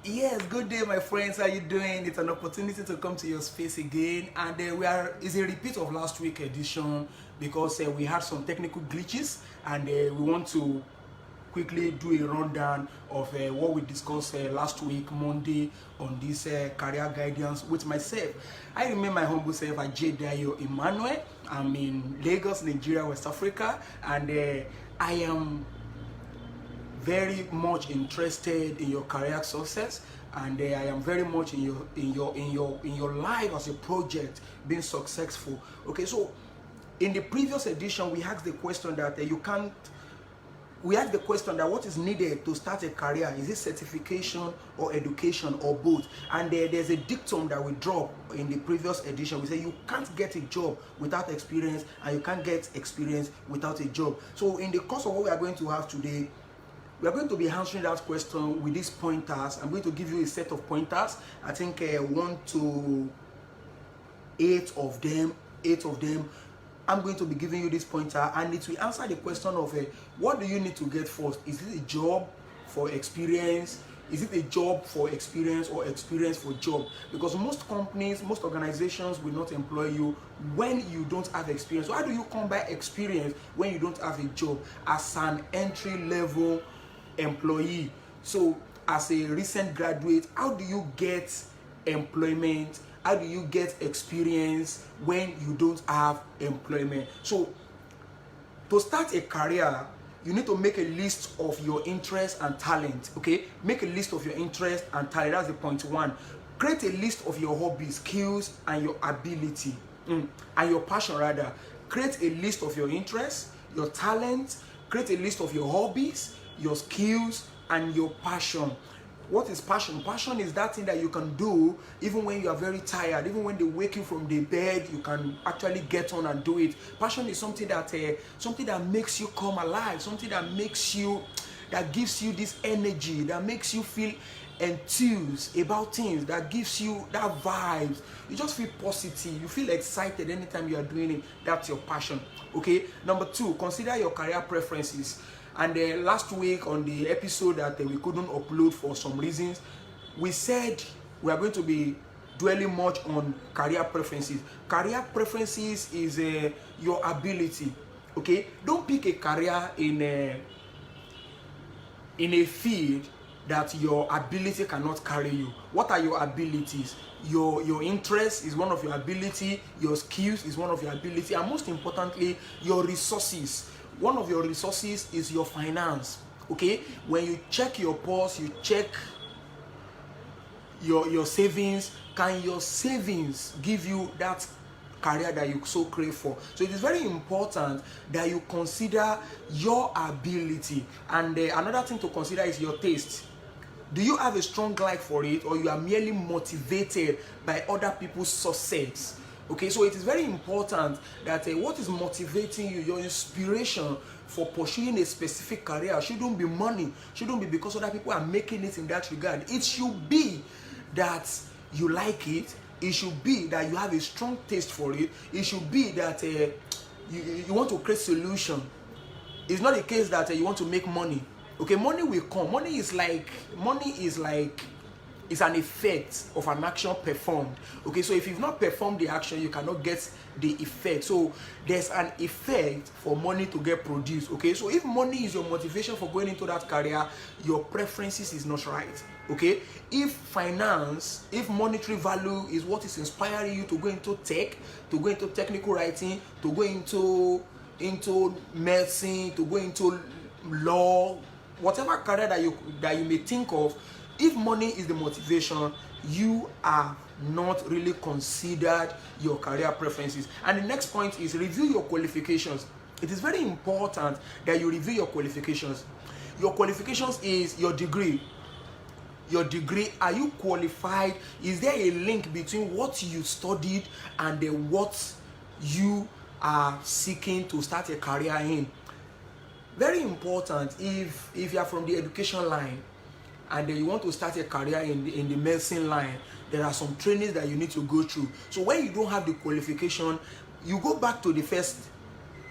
Yes, good day, my friends. How you doing? It's an opportunity to come to your space again, and it's a repeat of last week edition because we had some technical glitches, and we want to quickly do a rundown of what we discussed last week, Monday, on this career guidance with myself. I remain my humble self, Ajay Dayo Emmanuel. I'm in Lagos, Nigeria, West Africa, and I am very much interested in your career success, and I am very much in your life as a project being successful. Okay, so in the previous edition we asked the question that we asked the question that what is needed to start a career. Is it certification or education or both? And there's a dictum that we drop in the previous edition. We say you can't get a job without experience, and you can't get experience without a job. So in the course of what we are going to have today, we are going to be answering that question with these pointers. I'm going to give you a set of pointers. I think 1 to 8 of them. I'm going to be giving you this pointer, and it will answer the question of what do you need to get first? Is it a job for experience? Is it a job for experience or experience for job? Because most companies, most organizations will not employ you when you don't have experience. So how do you come by experience when you don't have a job as an entry level employee? So as a recent graduate, how do you get employment? How do you get experience when you don't have employment? So to start a career, you need to make a list of your interests and talent. Okay, make a list of your interests and talent. That's the point 1. Create a list of your hobbies, skills, and your ability and your passion. Rather, create a list of your interests, your talent. Create a list of your hobbies, your skills, and your passion. What is passion? Passion is that thing that you can do even when you are very tired, even when they wake you from the bed, you can actually get on and do it. Passion is something that makes you come alive, something that gives you this energy, that makes you feel enthused about things, that gives you that vibes. You just feel positive, you feel excited anytime you are doing it. That's your passion. Okay. Number 2, consider your career preferences. And last week on the episode that we couldn't upload for some reasons, we said we are going to be dwelling much on career preferences. Career preferences is your ability. Okay, don't pick a career in a field that your ability cannot carry you. What are your abilities? Your interest is one of your ability, your skills is one of your ability, and most importantly, your resources. One of your resources is your finance. Okay, when you check your purse, you check your savings. Can your savings give you that career that you so crave for? So it is very important that you consider your ability. And another thing to consider is your taste. Do you have a strong like for it, or you are merely motivated by other people's success? Okay, so it is very important that what is motivating you, your inspiration for pursuing a specific career, shouldn't be money, shouldn't be because other people are making it in that regard. It should be that you like it. It should be that you have a strong taste for it. It should be that you want to create solution. It's not the case that you want to make money. Okay, money will come. Money is like it's an effect of an action performed. Okay, so if you've not performed the action, you cannot get the effect. So there's an effect for money to get produced. Okay, so if money is your motivation for going into that career, your preferences is not right. Okay, if finance, if monetary value is what is inspiring you to go into tech, to go into technical writing, to go into medicine, to go into law, whatever career that you may think of, if money is the motivation, you are not really considered your career preferences. And the next point is review your qualifications. It is very important that you review your qualifications. Your qualifications is your degree. Your degree, are you qualified? Is there a link between what you studied and what you are seeking to start a career in? Very important. If you are from the education line and you want to start a career in the medicine line, there are some trainings that you need to go through. So when you don't have the qualification, you go back to the first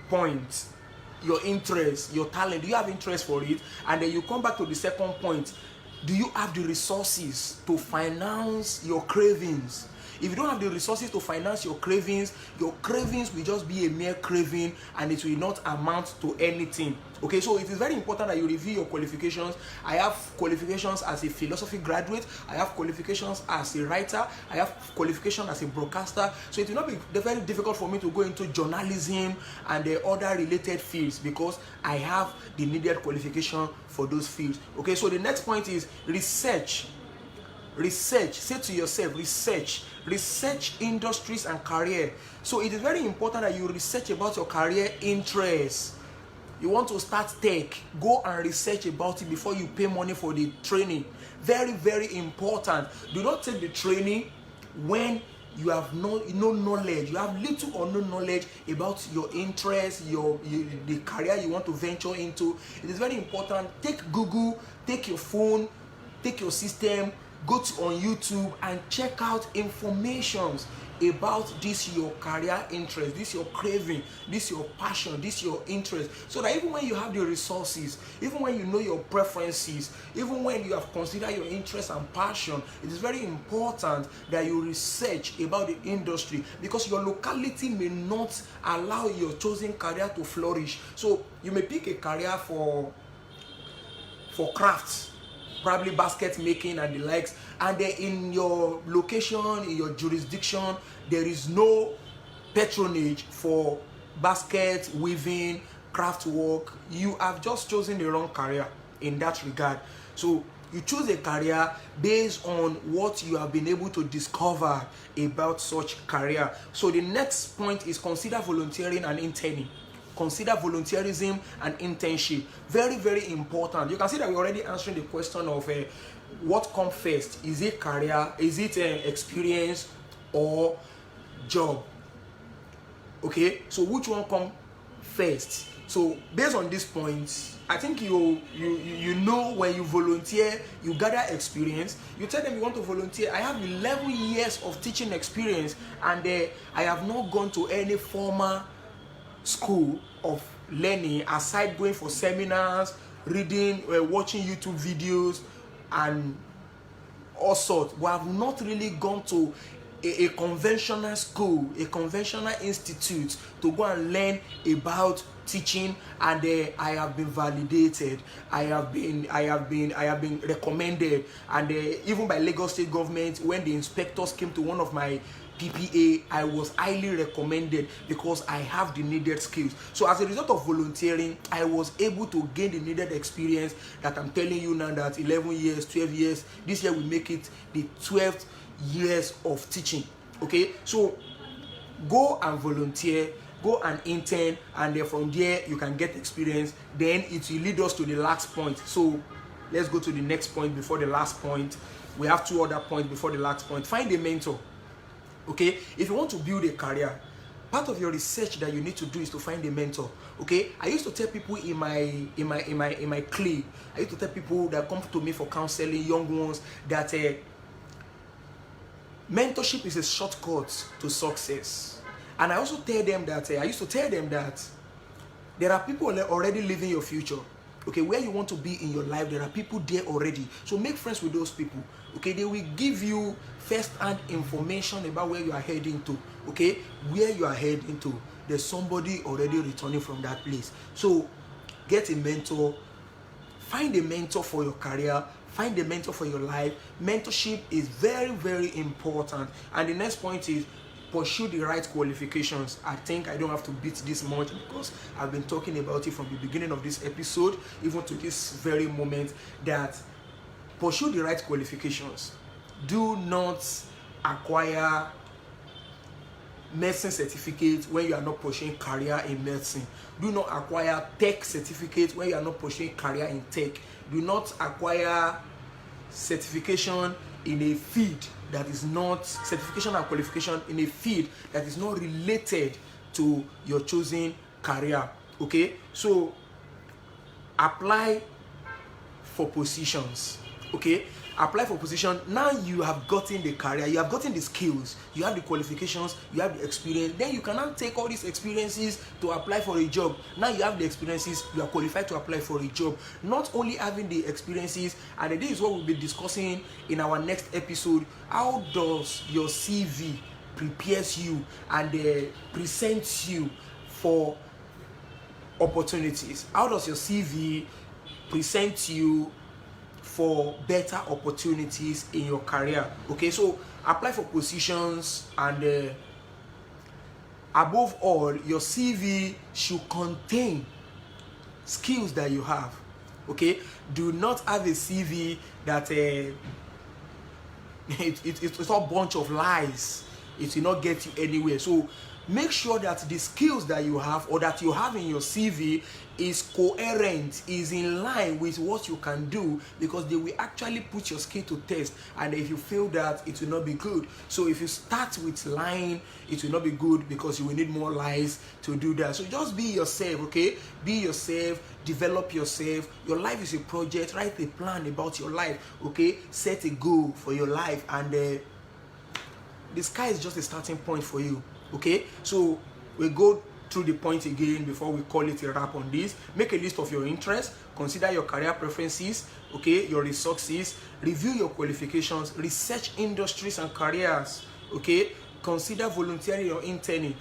point, your interest, your talent. Do you have interest for it? And then you come back to the second point. Do you have the resources to finance your cravings? If you don't have the resources to finance your cravings will just be a mere craving and it will not amount to anything. Okay, so it is very important that you review your qualifications. I have qualifications as a philosophy graduate, I have qualifications as a writer, I have qualifications as a broadcaster. So it will not be very difficult for me to go into journalism and the other related fields because I have the needed qualification for those fields. Okay, so the next point is research. Say to yourself, research industries and career. So it is very important that you research about your career interests. You want to start tech, go and research about it before you pay money for the training. Very, very important. Do not take the training when you have no knowledge, you have little or no knowledge about your interests, the career you want to venture into. It is very important. Take Google, take your phone, take your system, go on YouTube and check out informations about this your career interest, this your craving, this your passion, this your interest, so that even when you have the resources, even when you know your preferences, even when you have considered your interest and passion, it is very important that you research about the industry because your locality may not allow your chosen career to flourish. So you may pick a career for crafts, probably basket making and the likes, and then in your location, in your jurisdiction, there is no patronage for basket weaving, craft work. You have just chosen the wrong career in that regard. So you choose a career based on what you have been able to discover about such career. So the next point is consider volunteering and interning. Consider volunteerism and internship. Very, very important. You can see that we're already answering the question of what comes first. Is it career? Is it experience or job? Okay, so which one comes first? So based on this point, I think you know when you volunteer, you gather experience. You tell them you want to volunteer. I have 11 years of teaching experience and I have not gone to any formal school of learning aside going for seminars, reading, watching YouTube videos and all sorts. We have not really gone to a conventional school, a conventional institute to go and learn about teaching, and I have been validated. I have been recommended, and even by Lagos State government, when the inspectors came to one of my PPA, I was highly recommended because I have the needed skills. So as a result of volunteering, I was able to gain the needed experience that I'm telling you now, that 11 years, 12 years, this year we make it the 12th years of teaching. Okay, so go and volunteer, go and intern, and then from there you can get experience. Then it will lead us to the last point. So let's go to the next point before the last point. We have two other points before the last point. Find a mentor. Okay, if you want to build a career, part of your research that you need to do is to find a mentor. Okay, I used to tell people in my clique, I used to tell people that come to me for counseling, young ones, that mentorship is a shortcut to success. And I also tell them that I used to tell them that there are people already living your future. Okay, where you want to be in your life, there are people there already. So make friends with those people. Okay, they will give you first-hand information about where you are heading to. Okay, where you are heading to, there's somebody already returning from that place. So get a mentor, find a mentor for your career, find a mentor for your life. Mentorship is very, very important. And the next point is pursue the right qualifications. I think I don't have to beat this much because I've been talking about it from the beginning of this episode, even to this very moment, that pursue the right qualifications. Do not acquire medicine certificate when you are not pursuing career in medicine. Do not acquire tech certificate when you are not pursuing career in tech. Do not acquire certification in a field that is not, certification and qualification in a field that is not related to your chosen career. Okay, so apply for positions. Okay, apply for position. Now you have gotten the career, you have gotten the skills, you have the qualifications, you have the experience. Then you can now take all these experiences to apply for a job. Now you have the experiences, you are qualified to apply for a job. Not only having the experiences, and this is what we'll be discussing in our next episode. How does your CV prepares you and presents you for opportunities? How does your CV present you for better opportunities in your career? Okay, so apply for positions, and above all, your CV should contain skills that you have. Okay, do not have a CV that it's all bunch of lies. It will not get you anywhere. So make sure that the skills that you have, or that you have in your CV, is coherent, is in line with what you can do, because they will actually put your skill to test. And if you fail that, it will not be good. So if you start with lying, it will not be good, because you will need more lies to do that. So just be yourself. Okay, be yourself, develop yourself. Your life is a project. Write a plan about your life. Okay, set a goal for your life, and the sky is just a starting point for you. Okay, so we go through the point again before we call it a wrap on this. Make a list of your interests, consider your career preferences, okay, your resources, review your qualifications, research industries and careers, okay, consider volunteering or interning.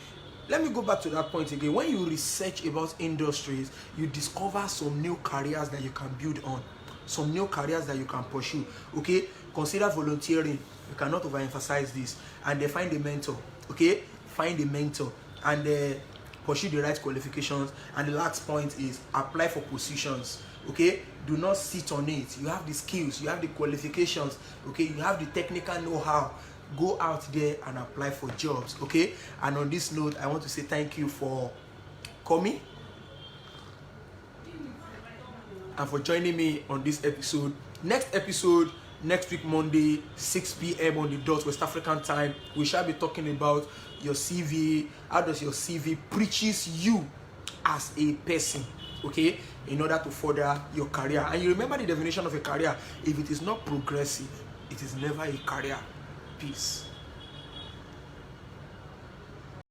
Let me go back to that point again. When you research about industries, you discover some new careers that you can build on, some new careers that you can pursue. Okay, consider volunteering. You cannot overemphasize this. And find a mentor. Okay, find a mentor, and pursue the right qualifications. And the last point is apply for positions. Okay, do not sit on it. You have the skills, you have the qualifications, okay, you have the technical know-how. Go out there and apply for jobs. Okay, and on this note, I want to say thank you for coming and for joining me on this episode. Next episode, next week Monday, 6 p.m. on the dot, West African time, we shall be talking about your CV. How does your CV preaches you as a person, okay, in order to further your career. And you remember the definition of a career: if it is not progressive, it is never a career. Peace.